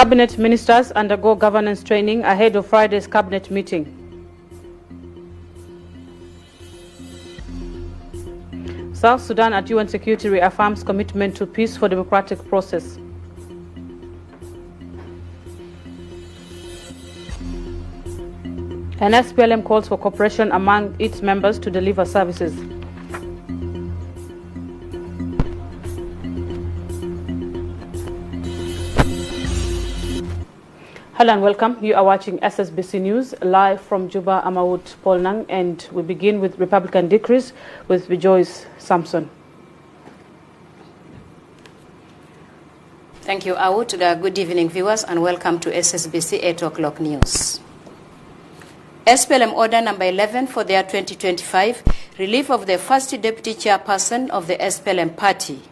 Cabinet ministers undergo governance training ahead of Friday's cabinet meeting. South Sudan at UN Security reaffirms commitment to peace for democratic process. An SPLM calls for cooperation among its members to deliver services. Hello and welcome. You are watching SSBC News live from Juba, Amawood, Polnang, and we begin with Republican decrees with Joyce Samson. Thank you, Awud. Good evening, viewers, and welcome to SSBC 8 o'clock news. SPLM Order Number 11 for the year 2025, relief of the first deputy chairperson of the SPLM party.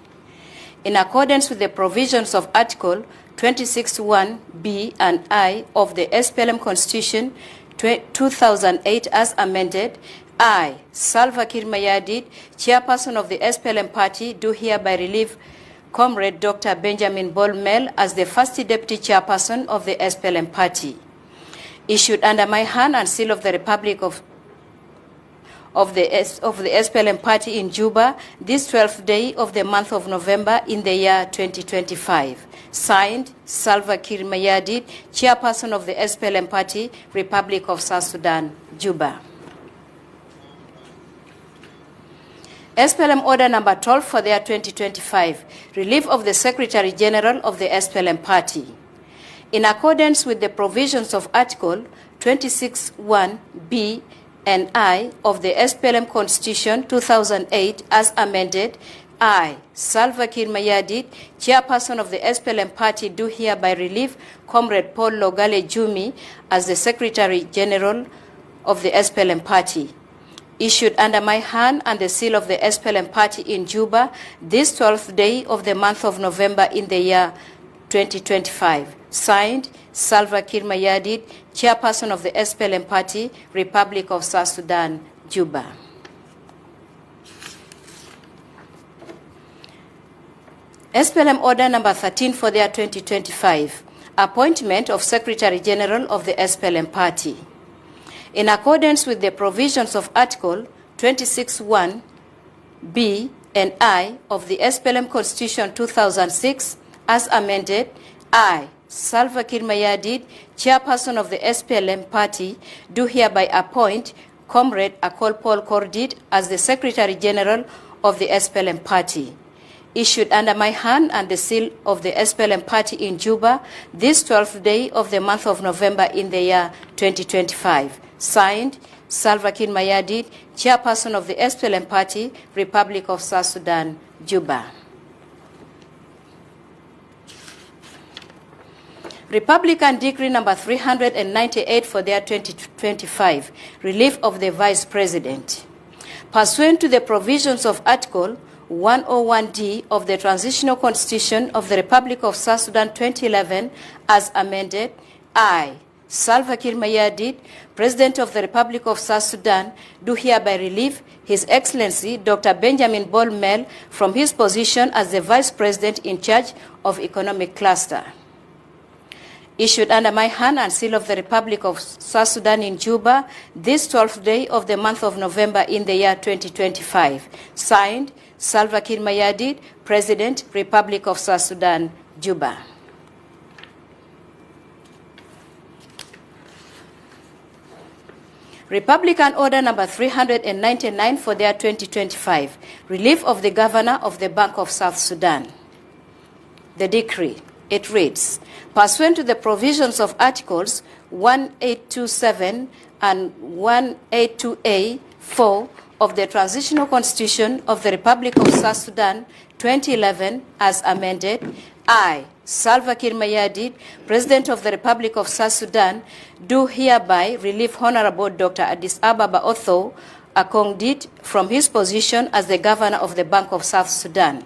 In accordance with the provisions of Article 26(1)(b) and I of the SPLM Constitution 2008 as amended, I, Salva Mayardit, chairperson of the SPLM party, do hereby relieve Comrade Dr. Benjamin Bol Mel as the first deputy chairperson of the SPLM party. Issued under my hand and seal of the Republic of the SPLM party in Juba, this 12th day of the month of November in the year 2025. Signed, Salva Mayardit, chairperson of the SPLM party, Republic of South Sudan, Juba. SPLM Order Number 12 for the year 2025, relief of the Secretary General of the SPLM party. In accordance with the provisions of Article 26(1)(b) and I of the SPLM Constitution 2008 as amended, I, Salva Mayardit, chairperson of the SPLM party, do hereby relieve Comrade Paul Logale Jumi as the Secretary General of the SPLM party. Issued under my hand and the seal of the SPLM party in Juba, this 12th day of the month of November in the year 2025. Signed, Salva Mayardit, chairperson of the SPLM party, Republic of South Sudan, Juba. SPLM Order Number 13 for the year 2025, appointment of Secretary General of the SPLM party. In accordance with the provisions of Article 26(1)(b) and I of the SPLM Constitution 2006 as amended, I, Salva Mayardit, chairperson of the SPLM party, do hereby appoint Comrade Akol Paul Kordit as the Secretary General of the SPLM party. Issued under my hand and the seal of the SPLM party in Juba, this 12th day of the month of November in the year 2025. Signed, Salva Mayardit, chairperson of the SPLM party, Republic of South Sudan, Juba. Republican Decree Number 398 for the year 2025, relief of the Vice President. Pursuant to the provisions of Article 101D of the Transitional Constitution of the Republic of South Sudan 2011 as amended, I, Salva Mayardit, President of the Republic of South Sudan, do hereby relieve His Excellency Dr. Benjamin Bol Mel from his position as the Vice President in charge of Economic Cluster. Issued under my hand and seal of the Republic of South Sudan in Juba, this 12th day of the month of November in the year 2025. Signed, Salva Mayardit, President, Republic of South Sudan, Juba. Republican Order Number 399 for the year 2025, relief of the Governor of the Bank of South Sudan. The decree, it reads, pursuant to the provisions of Articles 1827 and 182A(4) of the Transitional Constitution of the Republic of South Sudan 2011 as amended, I, Salva Mayardit, President of the Republic of South Sudan, do hereby relieve Honorable Dr. Addis Ababa Otho Akongdit from his position as the Governor of the Bank of South Sudan.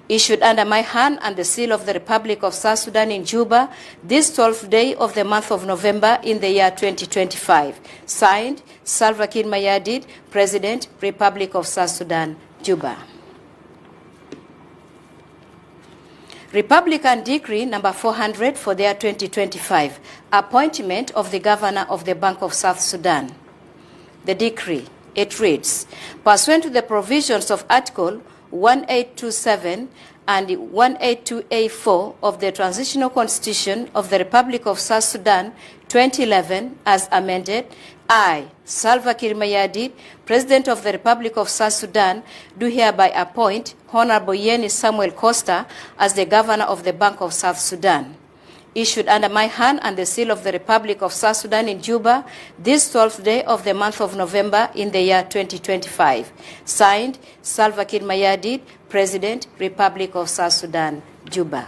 Issued under my hand and the seal of the Republic of South Sudan in Juba, this 12th day of the month of November in the year 2025. Signed, Salva Mayardit, President, Republic of South Sudan, Juba. Republican Decree number 400 for the year 2025, appointment of the Governor of the Bank of South Sudan. The decree, it reads, pursuant to the provisions of Article 1827 and 182A4 of the Transitional Constitution of the Republic of South Sudan 2011 as amended, I, Salva Kiir Mayardit, President of the Republic of South Sudan, do hereby appoint Honorable Yeni Samuel Costa as the Governor of the Bank of South Sudan. Issued under my hand and the seal of the Republic of South Sudan in Juba, this 12th day of the month of November in the year 2025. Signed, Salva Kiir Mayardit, President, Republic of South Sudan, Juba.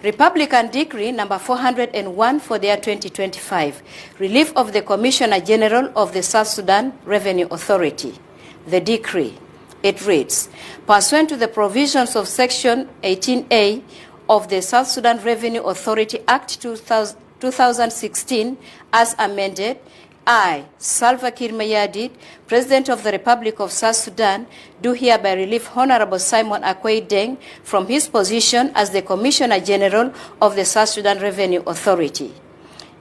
Republican Decree number 401 for the year 2025, relief of the Commissioner General of the South Sudan Revenue Authority. The decree, it reads, pursuant to the provisions of Section 18A of the South Sudan Revenue Authority Act 2016 as amended, I, Salva Kiir Mayardit, President of the Republic of South Sudan, do hereby relieve Honorable Simon Akwei Deng from his position as the Commissioner General of the South Sudan Revenue Authority.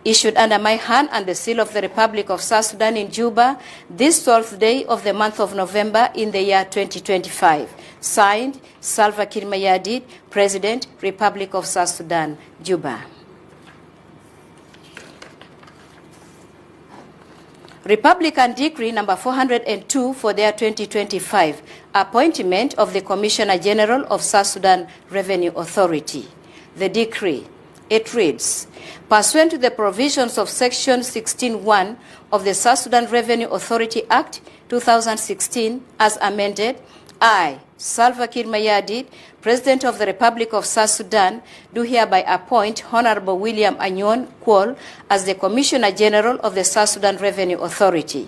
Issued under my hand and the seal of the Republic of South Sudan in Juba, this 12th day of the month of November in the year 2025. Signed, Salva Kiir Mayardit, President, Republic of South Sudan, Juba. Republican Decree number 402 for the year 2025, appointment of the Commissioner General of South Sudan Revenue Authority. The decree, it reads, pursuant to the provisions of Section 16.1 of the South Sudan Revenue Authority Act 2016 as amended, I, Salva Kiir Mayardit, President of the Republic of South Sudan, do hereby appoint Honorable William Anyon Kwol as the Commissioner General of the South Sudan Revenue Authority.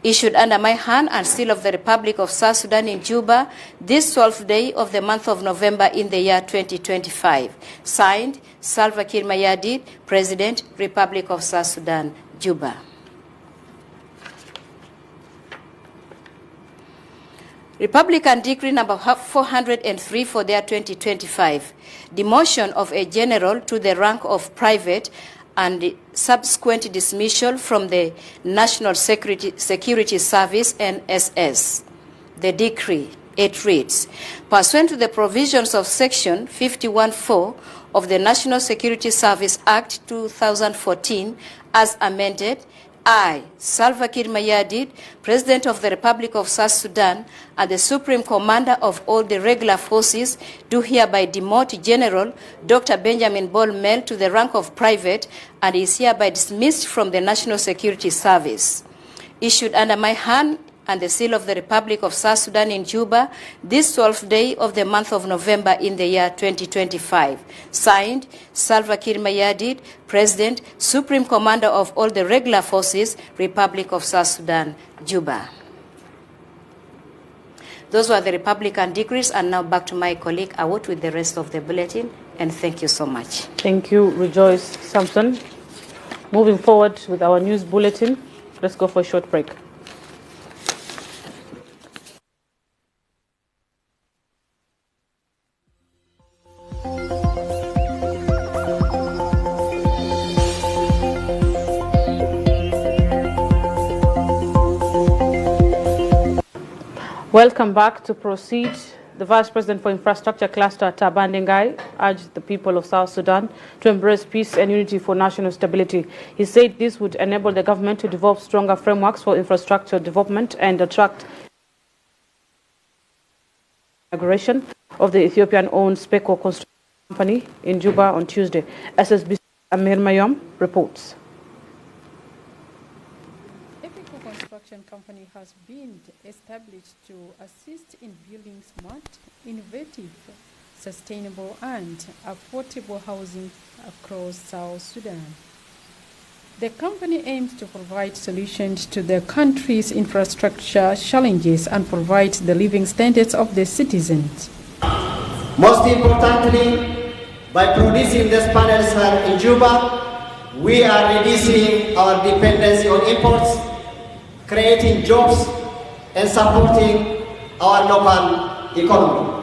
Issued under my hand and seal of the Republic of South Sudan in Juba, this 12th day of the month of November in the year 2025. Signed, Salva Kiir Mayardit, President, Republic of South Sudan, Juba. Republican Decree number 403 for the year 2025, demotion of a general to the rank of private and subsequent dismissal from the National Security Service NSS. The decree, it reads, pursuant to the provisions of Section 51.4 of the National Security Service Act 2014 as amended, I, Salva Kiir Mayardit, President of the Republic of South Sudan and the Supreme Commander of all the regular forces, do hereby demote General Dr. Benjamin Bol Mel to the rank of private and is hereby dismissed from the National Security Service. Issued under my hand and the seal of the Republic of South Sudan in Juba, this 12th day of the month of November in the year 2025. Signed, Salva Kiir Mayardit, President, Supreme Commander of all the regular forces, Republic of South Sudan, Juba. Those were the Republican decrees, and now back to my colleague Awot with the rest of the bulletin, and thank you so much. Thank you, Rejoice Samson. Moving forward with our news bulletin, let's go for a short break. Welcome back. To proceed, the Vice President for Infrastructure Cluster, Taban Dengai, urged the people of South Sudan to embrace peace and unity for national stability. He said this would enable the government to develop stronger frameworks for infrastructure development and attract inauguration of the Ethiopian-owned Speko Construction Company in Juba on Tuesday. SSBC Amir Mayom reports. Construction company has been established to assist in building smart, innovative, sustainable and affordable housing across South Sudan. The company aims to provide solutions to the country's infrastructure challenges and provide the living standards of the citizens. Most importantly, by producing these panels here in Juba, we are reducing our dependency on imports, creating jobs and supporting our local economy.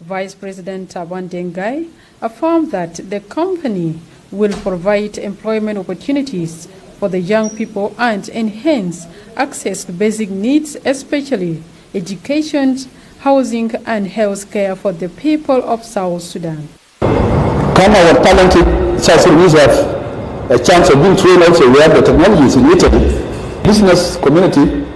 Vice President Tabandengai affirmed that the company will provide employment opportunities for the young people and enhance access to basic needs, especially education, housing and health care for the people of South Sudan. Come our talented South Sudanese have a chance of being trained also. We have the technologies in Italy. Business community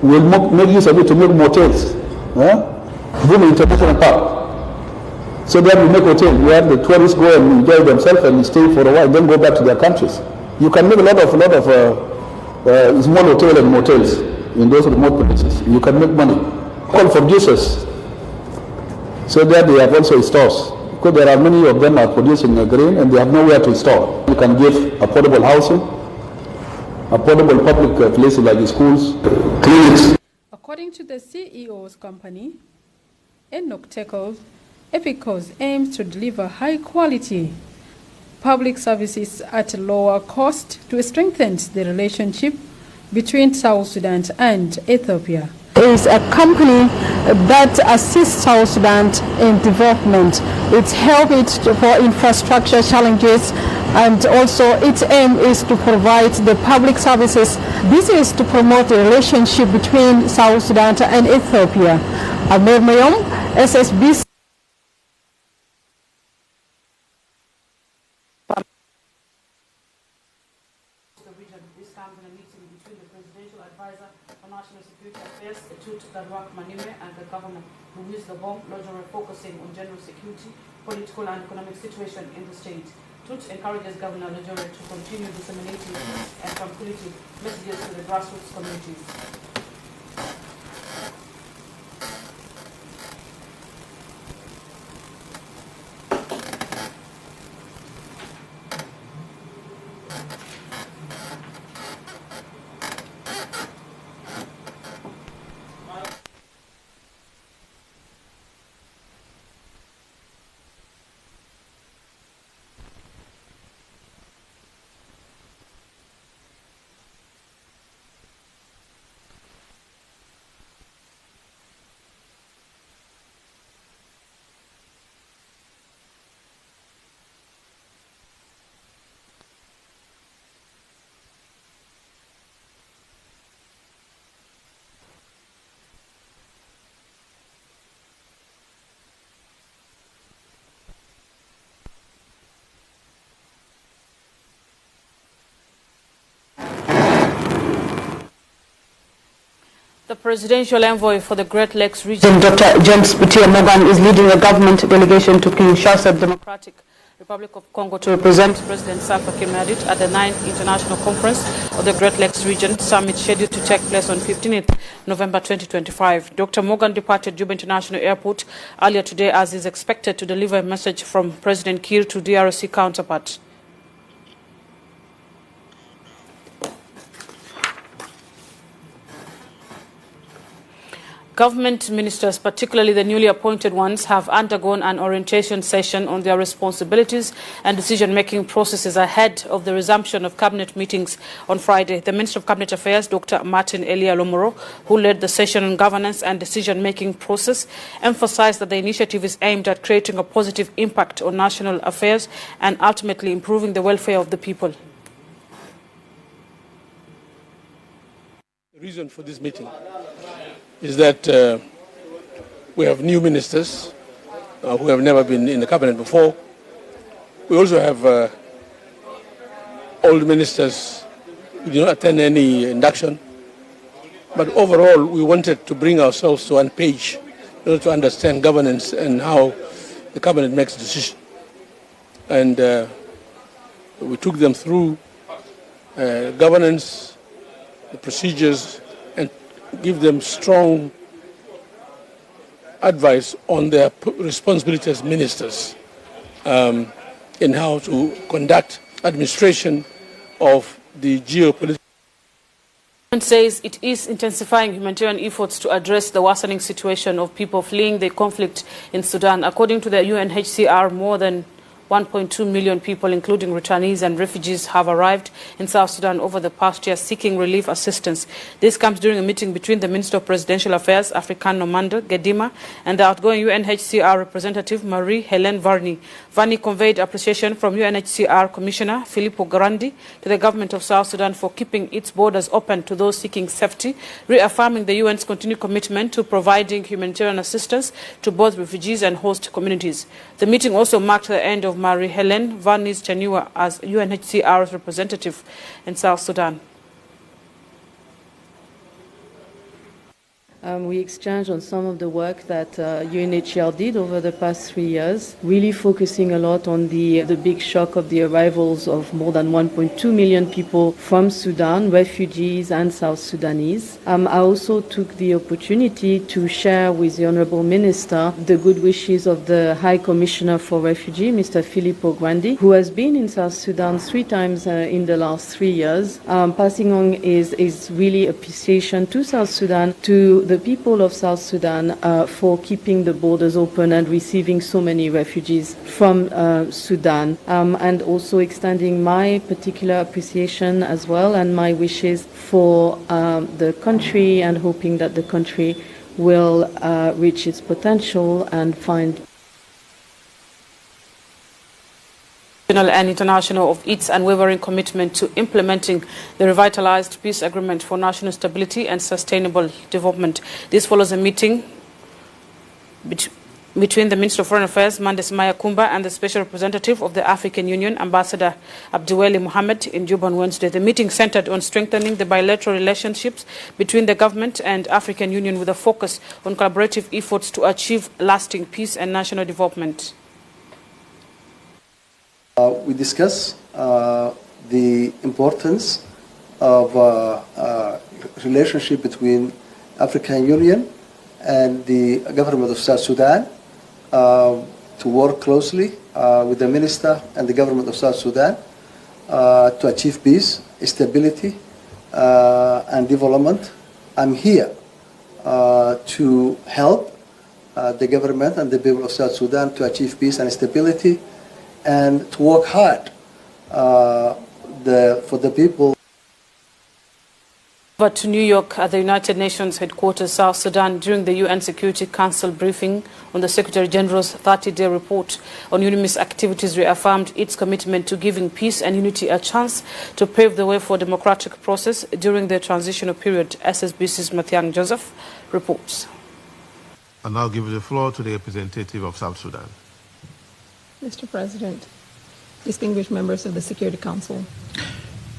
will make use of it to make motels. Boom International Park. So then we make hotel where the tourists go and enjoy themselves and stay for a while, then go back to their countries. You can make a lot of small hotels and motels in those remote places. You can make money. Call for producers. So there they have also stores. Because there are many of them are producing grain and they have nowhere to store. You can give affordable housing, affordable public places like schools, clinics. According to the CEO's company, Enoch Tekel, Epicos aims to deliver high-quality public services at a lower cost to strengthen the relationship between South Sudan and Ethiopia. It is a company that assists South Sudan in development. It helps it for infrastructure challenges, and also its aim is to provide the public services. This is to promote the relationship between South Sudan and Ethiopia. Amir Mayom, SSBC. And the government who used the bomb lodgery focusing on general security, political and economic situation in the state. Tut encourages Governor Lodgery to continue disseminating and tranquility messages to the grassroots communities. The presidential envoy for the Great Lakes region, Dr. James Butia Morgan, is leading a government delegation to Kinshasa, Democratic Republic of Congo, to represent President Salva Mayardit at the 9th International Conference of the Great Lakes Region Summit, scheduled to take place on 15th November 2025. Dr. Morgan departed Juba International Airport earlier today, as is expected to deliver a message from President Kiir to DRC counterparts. Government ministers, particularly the newly appointed ones, have undergone an orientation session on their responsibilities and decision-making processes ahead of the resumption of cabinet meetings on Friday. The Minister of Cabinet Affairs, Dr. Martin Elia Lomoro, who led the session on governance and decision-making process, emphasized that the initiative is aimed at creating a positive impact on national affairs and ultimately improving the welfare of the people. The reason for this meeting is that we have new ministers who have never been in the cabinet before. We also have old ministers who did not attend any induction. But overall, we wanted to bring ourselves to one page in order to understand governance and how the cabinet makes decisions. And we took them through governance, the procedures, and give them strong advice on their responsibility as ministers in how to conduct administration of the geopolitical. The government says it is intensifying humanitarian efforts to address the worsening situation of people fleeing the conflict in Sudan. According to the UNHCR, more than 1.2 million people, including returnees and refugees, have arrived in South Sudan over the past year seeking relief assistance. This comes during a meeting between the Minister of Presidential Affairs, African Nomando Gedima, and the outgoing UNHCR representative, Marie-Hélène Varny. Varny conveyed appreciation from UNHCR Commissioner Filippo Grandi to the government of South Sudan for keeping its borders open to those seeking safety, reaffirming the UN's continued commitment to providing humanitarian assistance to both refugees and host communities. The meeting also marked the end of Marie-Hélène Varny's tenure as UNHCR's representative in South Sudan. We exchanged on some of the work that UNHCR did over the past 3 years, really focusing a lot on the big shock of the arrivals of more than 1.2 million people from Sudan, refugees and South Sudanese. I also took the opportunity to share with the Honourable Minister the good wishes of the High Commissioner for Refugees, Mr. Filippo Grandi, who has been in South Sudan 3 times in the last 3 years, passing on his really appreciation to South Sudan, to the people of South Sudan for keeping the borders open and receiving so many refugees from Sudan, and also extending my particular appreciation as well and my wishes for the country, and hoping that the country will reach its potential and find and international of its unwavering commitment to implementing the revitalized peace agreement for national stability and sustainable development. This follows a meeting between the Minister of Foreign Affairs, Mandes Maya Kumba, and the Special Representative of the African Union, Ambassador Abdiweli Mohammed, in Juba on Wednesday. The meeting centered on strengthening the bilateral relationships between the government and African Union, with a focus on collaborative efforts to achieve lasting peace and national development. We discuss the importance of relationship between African Union and the government of South Sudan to work closely with the minister and the government of South Sudan to achieve peace, stability, and development. I'm here to help the government and the people of South Sudan to achieve peace and stability, and to work hard for the people. But to New York at the United Nations headquarters, South Sudan, during the UN Security Council briefing on the Secretary General's 30-day report on UNMISS activities, reaffirmed its commitment to giving peace and unity a chance to pave the way for a democratic process during the transitional period. SSBC's Mathiang Joseph reports. And I'll give the floor to the representative of South Sudan. Mr. President, distinguished members of the Security Council.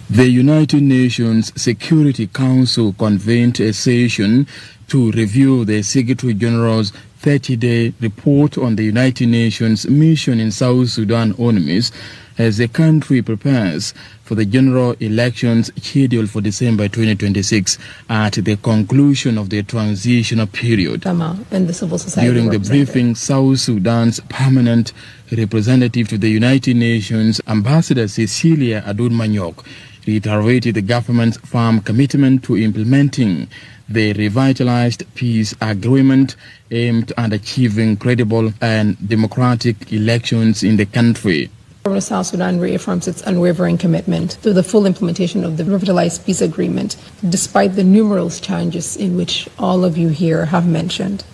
The United Nations Security Council convened a session to review the Secretary General's 30-day report on the United Nations mission in South Sudan, UNMISS, as the country prepares for the general elections scheduled for December 2026 at the conclusion of the transitional period. And the civil society During the briefing, South Sudan's permanent representative to the United Nations, Ambassador Cecilia Adud-Manyok, reiterated the government's firm commitment to implementing the revitalized peace agreement aimed at achieving credible and democratic elections in the country. The government of South Sudan reaffirms its unwavering commitment to the full implementation of the revitalized peace agreement, despite the numerous challenges in which all of you here have mentioned.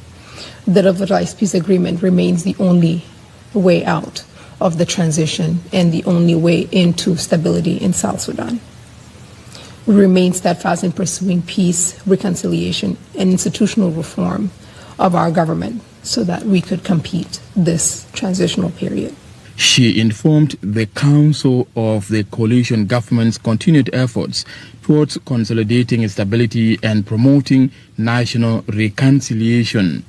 The revitalized peace agreement remains the only way out of the transition and the only way into stability in South Sudan. We remain steadfast in pursuing peace, reconciliation, and institutional reform of our government so that we could complete this transitional period. She informed the Council of the coalition government's continued efforts towards consolidating stability and promoting national reconciliation.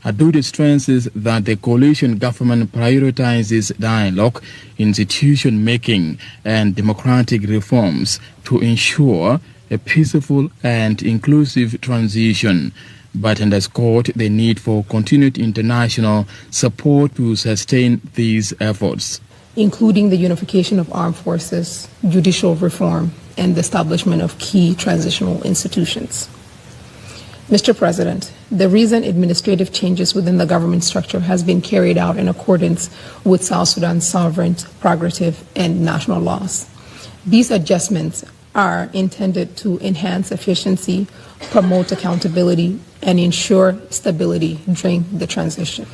Adud stresses that the coalition government prioritizes dialogue, institution-making, and democratic reforms to ensure a peaceful and inclusive transition, but underscored the need for continued international support to sustain these efforts, including the unification of armed forces, judicial reform, and the establishment of key transitional institutions. Mr. President, the recent administrative changes within the government structure has been carried out in accordance with South Sudan's sovereign, prerogative, and national laws. These adjustments are intended to enhance efficiency, promote accountability, and ensure stability during the transition.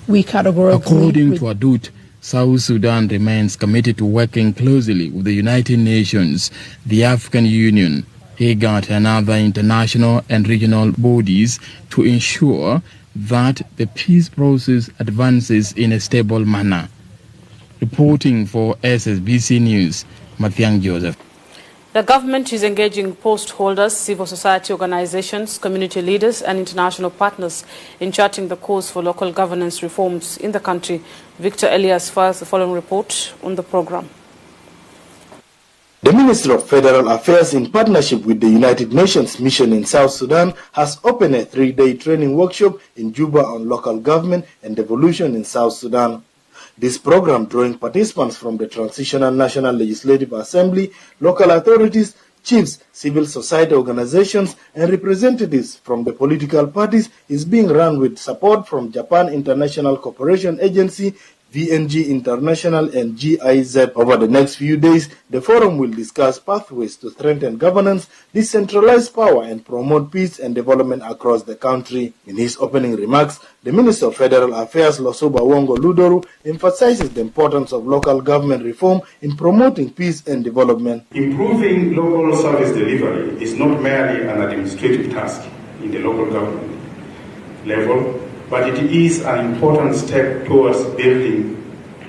We categorically... According to Adut, South Sudan remains committed to working closely with the United Nations, the African Union, IGAD, and other international and regional bodies to ensure that the peace process advances in a stable manner. Reporting for SSBC News, Mathiang Joseph. The government is engaging post holders, civil society organizations, community leaders and international partners in charting the course for local governance reforms in the country. Victor Elias files the following report on the program. The Ministry of Federal Affairs, in partnership with the United Nations Mission in South Sudan, has opened a 3-day training workshop in Juba on local government and devolution in South Sudan. This program, drawing participants from the Transitional National Legislative Assembly, local authorities, chiefs, civil society organizations, and representatives from the political parties, is being run with support from Japan International Cooperation Agency, VNG International, and GIZ. Over the next few days, the forum will discuss pathways to strengthen governance, decentralize power, and promote peace and development across the country. In his opening remarks, the Minister of Federal Affairs, Losuba Wongo Ludoru, emphasizes the importance of local government reform in promoting peace and development. Improving local service delivery is not merely an administrative task in the local government level, but it is an important step towards building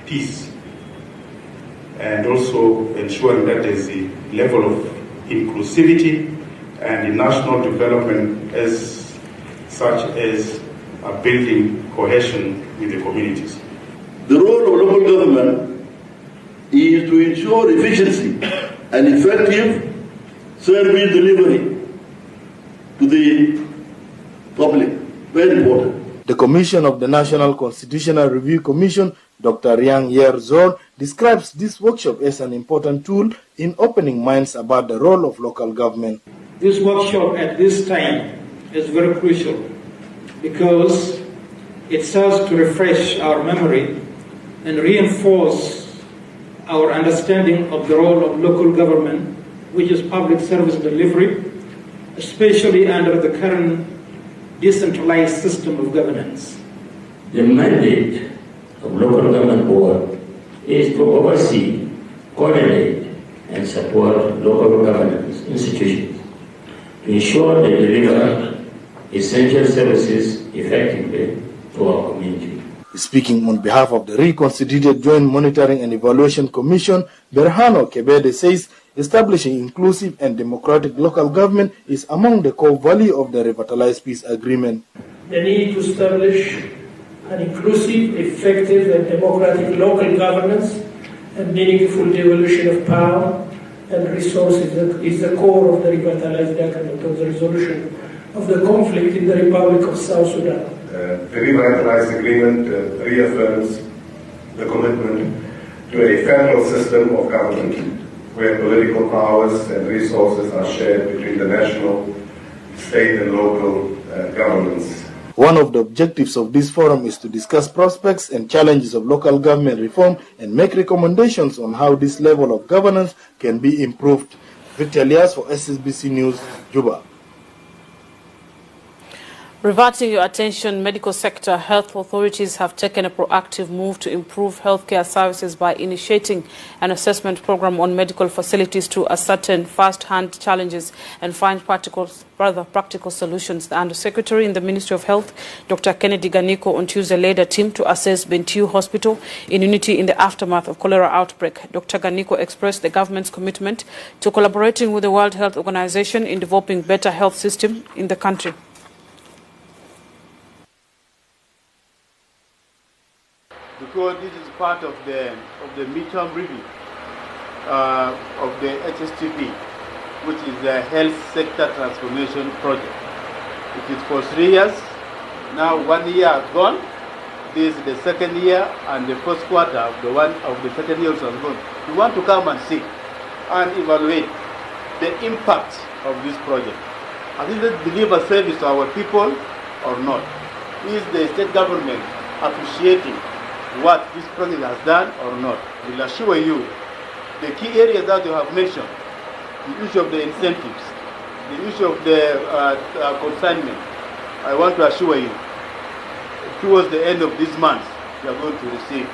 peace and also ensuring that there is a level of inclusivity and the national development as such as building cohesion with the communities. The role of local government is to ensure efficiency and effective service delivery to the public. Very important. The Commission of the National Constitutional Review Commission, Dr. Yang Yer Zor, describes this workshop as an important tool in opening minds about the role of local government. This workshop at this time is very crucial because it serves to refresh our memory and reinforce our understanding of the role of local government, which is public service delivery, especially under the current decentralized system of governance. The mandate of local government board is to oversee, coordinate, and support local governance institutions to ensure they deliver essential services effectively to our community. Speaking on behalf of the reconstituted Joint Monitoring and Evaluation Commission, Berhano Kebede says establishing inclusive and democratic local government is among the core values of the Revitalized Peace Agreement. The need to establish an inclusive, effective, and democratic local governance and meaningful devolution of power and resources is the core of the Revitalized Agreement of the resolution of the conflict in the Republic of South Sudan. The Revitalized Agreement reaffirms the commitment to a federal system of government where political powers and resources are shared between the national, state and local governments. One of the objectives of this forum is to discuss prospects and challenges of local government reform and make recommendations on how this level of governance can be improved. Victor Elias for SSBC News, Juba. Reverting your attention, medical sector health authorities have taken a proactive move to improve healthcare services by initiating an assessment program on medical facilities to ascertain first-hand challenges and find practical solutions. The Undersecretary in the Ministry of Health, Dr. Kennedy Ganiko, on Tuesday led a team to assess Bentiu Hospital in Unity in the aftermath of cholera outbreak. Dr. Ganiko expressed the government's commitment to collaborating with the World Health Organization in developing better health system in the country. Because this is part of the midterm review of the HSTP, which is the Health Sector Transformation Project. It is for 3 years. Now 1 year has gone. This is the second year, and the first quarter of the second year has gone. We want to come and see and evaluate the impact of this project. Has it delivered service to our people or not? Is the state government appreciating what this president has done or not? I will assure you, the key areas that you have mentioned, the issue of the incentives, the issue of the consignment, I want to assure you, towards the end of this month, you are going to receive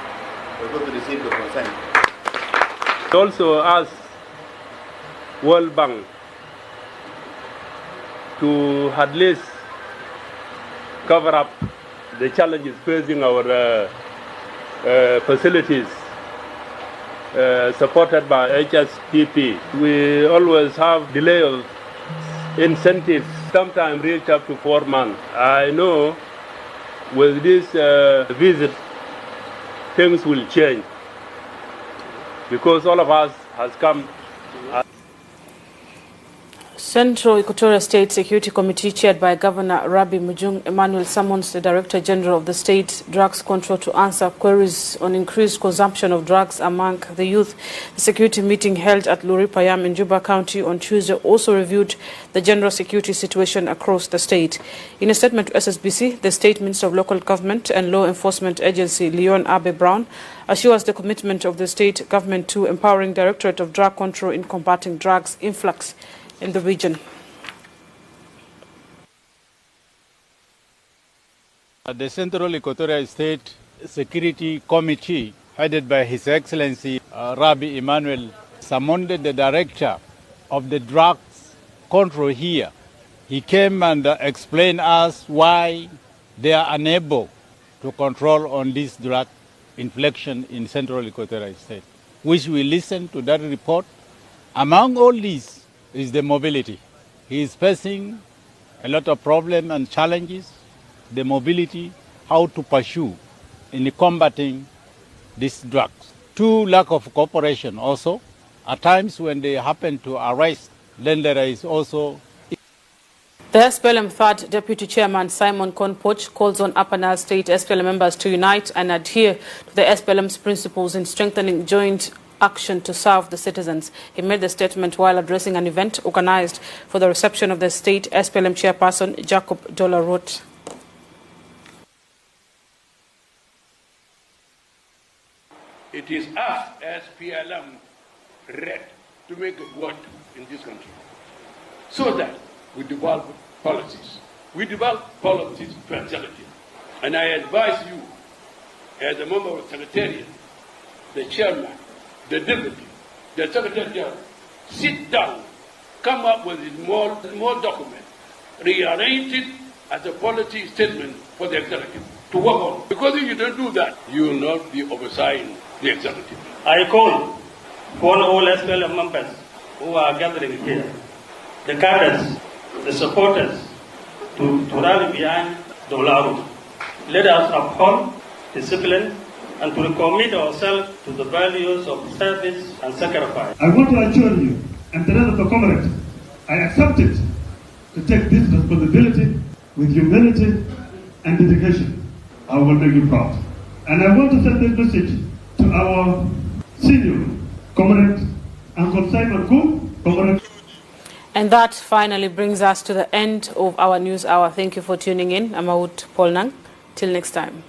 the consignment. Also ask World Bank to at least cover up the challenges facing our facilities supported by HSPP. We always have delay of incentives, sometimes reach up to 4 months. I know with this visit, things will change because all of us has come. Central Equatorial State Security Committee, chaired by Governor Rabi Mujung Emmanuel, summons the Director General of the State Drugs Control to answer queries on increased consumption of drugs among the youth. The security meeting held at Luripayam in Juba County on Tuesday also reviewed the general security situation across the state. In a statement to SSBC, the State Minister of Local Government and Law Enforcement Agency, Leon Abe Brown, assures the commitment of the state government to empowering Directorate of Drug Control in combating drugs influx in the region. The Central Equatorial State Security Committee, headed by His Excellency Rabi Emmanuel, summoned the Director of the Drugs Control here. He came and explained us why they are unable to control on this drug infliction in Central Equatorial State, which we listened to that report. Among all these is the mobility. He is facing a lot of problems and challenges, the mobility, how to pursue in combating these drugs. Two, lack of cooperation also. At times when they happen to arrest, then there is also... The SPLM Third Deputy Chairman Simon Konpoch calls on Upper Nile State SPLM members to unite and adhere to the SPLM's principles in strengthening joint action to serve the citizens. He made the statement while addressing an event organized for the reception of the state SPLM chairperson Jacob Dolarot. It is us as PLM ready to make it work in this country so that we develop policies. We develop policies to executive. And I advise you, as a member of the Secretariat, the chairman, the deputy, the secretary general, sit down, come up with a more document, rearrange it as a policy statement for the executive to work on. Because if you don't do that, you will not be oversighting the executive. I call for all SPLM members who are gathering here, the cadres, the supporters, to rally behind Dolaru. Let us uphold discipline and to recommit ourselves to the values of service and sacrifice. I want to assure you and the rest of the comrades, I accept it to take this responsibility with humility and dedication. I will make you proud. And I want to send this message to our senior comrade, Uncle Simon Cook, comrade. And that finally brings us to the end of our news hour. Thank you for tuning in. I'm Awut Polnang. Till next time.